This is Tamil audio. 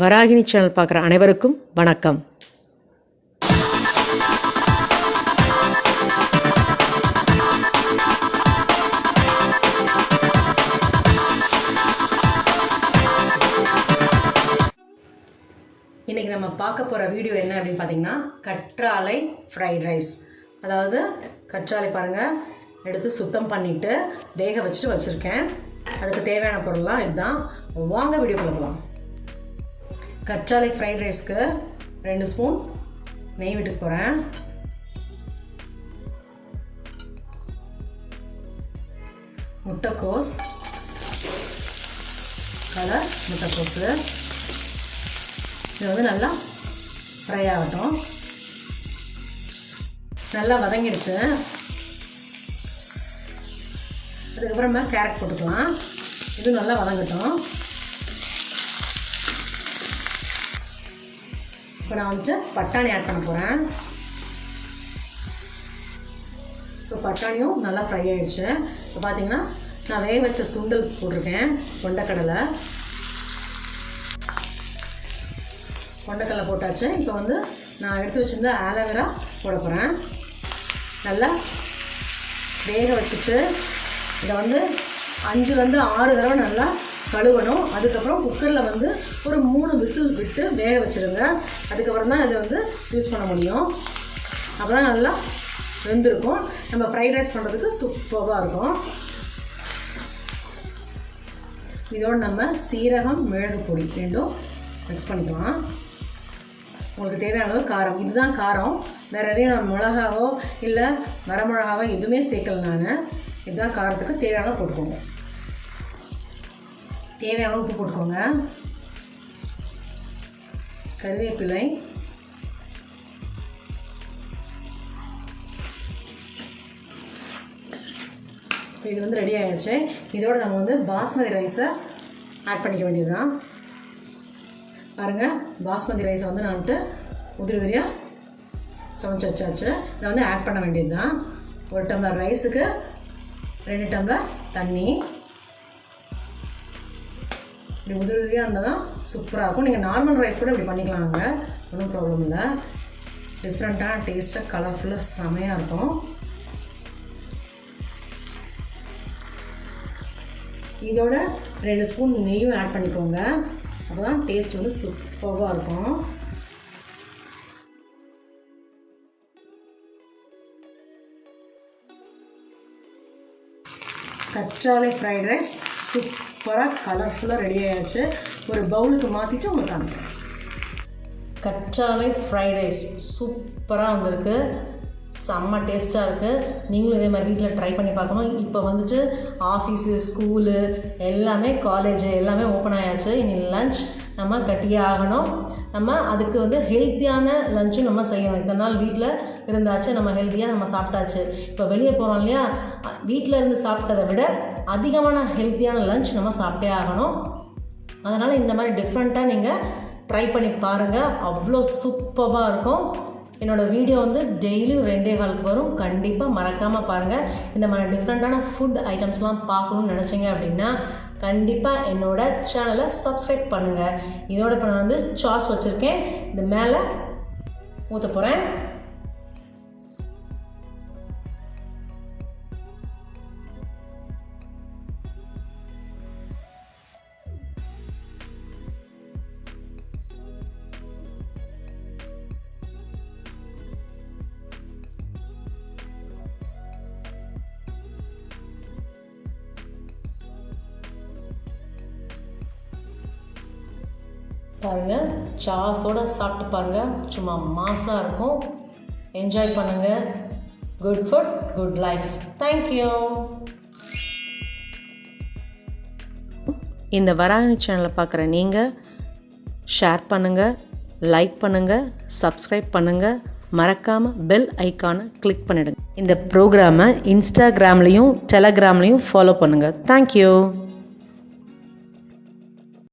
வராகினி சேனல் பார்க்குற அனைவருக்கும் வணக்கம். இன்றைக்கி நம்ம பார்க்க போகிற வீடியோ என்ன அப்படின்னு பார்த்தீங்கன்னா, கற்றாழை ஃப்ரைட் ரைஸ். அதாவது கற்றாழை பாருங்கள், எடுத்து சுத்தம் பண்ணிவிட்டு வேக வச்சுட்டு வச்சுருக்கேன். அதுக்கு தேவையான பொருள்லாம் இதுதான். வாங்க வீடியோக்குள்ள போகலாம். கற்றாழை ஃப்ரைட் ரைஸ்க்கு 2 ஸ்பூன் நெய் விட்டு போகிறேன். முட்டைக்கோஸ், கலர் முட்டைக்கோஸு இது நல்லா ஃப்ரை ஆகட்டும். நல்லா வதங்கிடுச்சு. அதுக்கப்புறமா கேரட் போட்டுக்கலாம். இது நல்லா வதங்கட்டும். இப்போ நான் பட்டாணி ஆட் பண்ண போகிறேன். இப்போ பட்டாணியும் நல்லா ஃப்ரை ஆகிடுச்சு. இப்போ பார்த்தீங்கன்னா நான் வேக வச்ச சுண்டல் போட்டிருக்கேன். கொண்டக்கடலை போட்டாச்சு. இப்போ நான் எடுத்து வச்சுருந்த ஆலோவேரா போட போகிறேன். நல்லா வேக வச்சுட்டு இதை 5லேருந்து 6 தடவை நல்லா கழுவணும். அதுக்கப்புறம் குக்கரில் ஒரு 3 விசில் விட்டு வேக வச்சுருங்க. அதுக்கப்புறம் தான் இதை யூஸ் பண்ண முடியும். அப்போ தான் நல்லா வெந்திருக்கும். நம்ம ஃப்ரைட் ரைஸ் பண்ணுறதுக்கு சூப்பராக இருக்கும். இதோடு நம்ம சீரகம், மிளகு பொடி ரெண்டும் மிக்ஸ் பண்ணிக்கலாம். உங்களுக்கு தேவையான அளவு காரம், இதுதான் காரம். வேறு எதையும் நான் மிளகாவோ இல்லை வரமிளகாவோ எதுவுமே சேர்க்கல. நான் இதுதான் காரத்துக்கு தேவையான அளவு போட்டுக்கோங்க. தேவையான உப்பு போட்டுக்கோங்க. கருவேப்பிலை, இது ரெடி ஆகிடுச்சு. இதோடு நம்ம பாஸ்மதி ரைஸை ஆட் பண்ணிக்க வேண்டியதுதான். பாருங்கள், பாஸ்மதி ரைஸை நான் உதிரி உதிரியாக சமைச்சு வச்சாச்சு. இதை ஆட் பண்ண வேண்டியது தான். 1 டம்ளர் ரைஸுக்கு 2 டம்ளர் தண்ணி. இப்படி உதிரி உதிரியாக இருந்தால் தான் சூப்பராக இருக்கும். நீங்கள் நார்மல் ரைஸ் கூட இப்படி பண்ணிக்கலாங்க, ஒன்றும் ப்ராப்ளம் இல்லை. டிஃப்ரெண்ட்டான டேஸ்ட்டாக கலர்ஃபுல்லாக செமையாக இருக்கும். இதோட 2 ஸ்பூன் நெய்யும் ஆட் பண்ணிக்கோங்க. அப்போ தான் டேஸ்ட் சூப்பராக இருக்கும். கற்றாழை ஃப்ரைட் ரைஸ் சூப்பராக கலர்ஃபுல்லாக ரெடி ஆகிடுச்சு. ஒரு பவுலுக்கு மாற்றிட்டு உங்களுக்கு காமிக்கிறேன். கற்றாழை ஃப்ரைட் ரைஸ் சூப்பராக வந்திருக்கு. செம்ம டேஸ்ட்டாக இருக்குது. நீங்களும் இதே மாதிரி வீட்டில் ட்ரை பண்ணி பார்க்கணும். இப்போ ஆஃபீஸு, ஸ்கூலு எல்லாமே, காலேஜு எல்லாமே ஓப்பன் ஆகியாச்சு. இனி லன்ச் நம்ம கட்டியே ஆகணும். நம்ம அதுக்கு ஹெல்த்தியான லஞ்சும் நம்ம செய்யணும். இத்தனை நாள் வீட்டில் இருந்தாச்சு, நம்ம ஹெல்த்தியாக நம்ம சாப்பிட்டாச்சு. இப்போ வெளியே போகிறோம் இல்லையா, வீட்டில் இருந்து சாப்பிட்டதை விட அதிகமான ஹெல்த்தியான லஞ்ச் நம்ம சாப்பிட்டே ஆகணும். அதனால் இந்த மாதிரி டிஃப்ரெண்ட்டாக நீங்கள் ட்ரை பண்ணி பாருங்கள். அவ்வளோ சூப்பராக இருக்கும். என்னோடய வீடியோ டெய்லியும் 2:15 வரும். கண்டிப்பாக மறக்காமல் பாருங்கள். இந்த மாதிரி டிஃப்ரெண்ட்டான ஃபுட் ஐட்டம்ஸ்லாம் பார்க்கணுன்னு நினச்சிங்க அப்படின்னா கண்டிப்பாக என்னோடய சேனலை சப்ஸ்கிரைப் பண்ணுங்கள். இதோட இப்போ நான் சாஸ் வச்சுருக்கேன். இது மேலே ஊற்ற போகிறேன். பாருங்கள், சாஸோடு சாப்பிட்டு பாருங்கள். சும்மா மாசாக இருக்கும். என்ஜாய் பண்ணுங்கள். Good food, good life. Thank you. இந்த வராகினி சேனலை பார்க்குற நீங்கள் ஷேர் பண்ணுங்கள், லைக் பண்ணுங்கள், சப்ஸ்கிரைப் பண்ணுங்கள். மறக்காமல் பெல் ஐக்கானை கிளிக் பண்ணிடுங்க. இந்த ப்ரோக்ராமை இன்ஸ்டாகிராம்லேயும் டெலகிராம்லேயும் ஃபாலோ பண்ணுங்கள். தேங்க்யூ.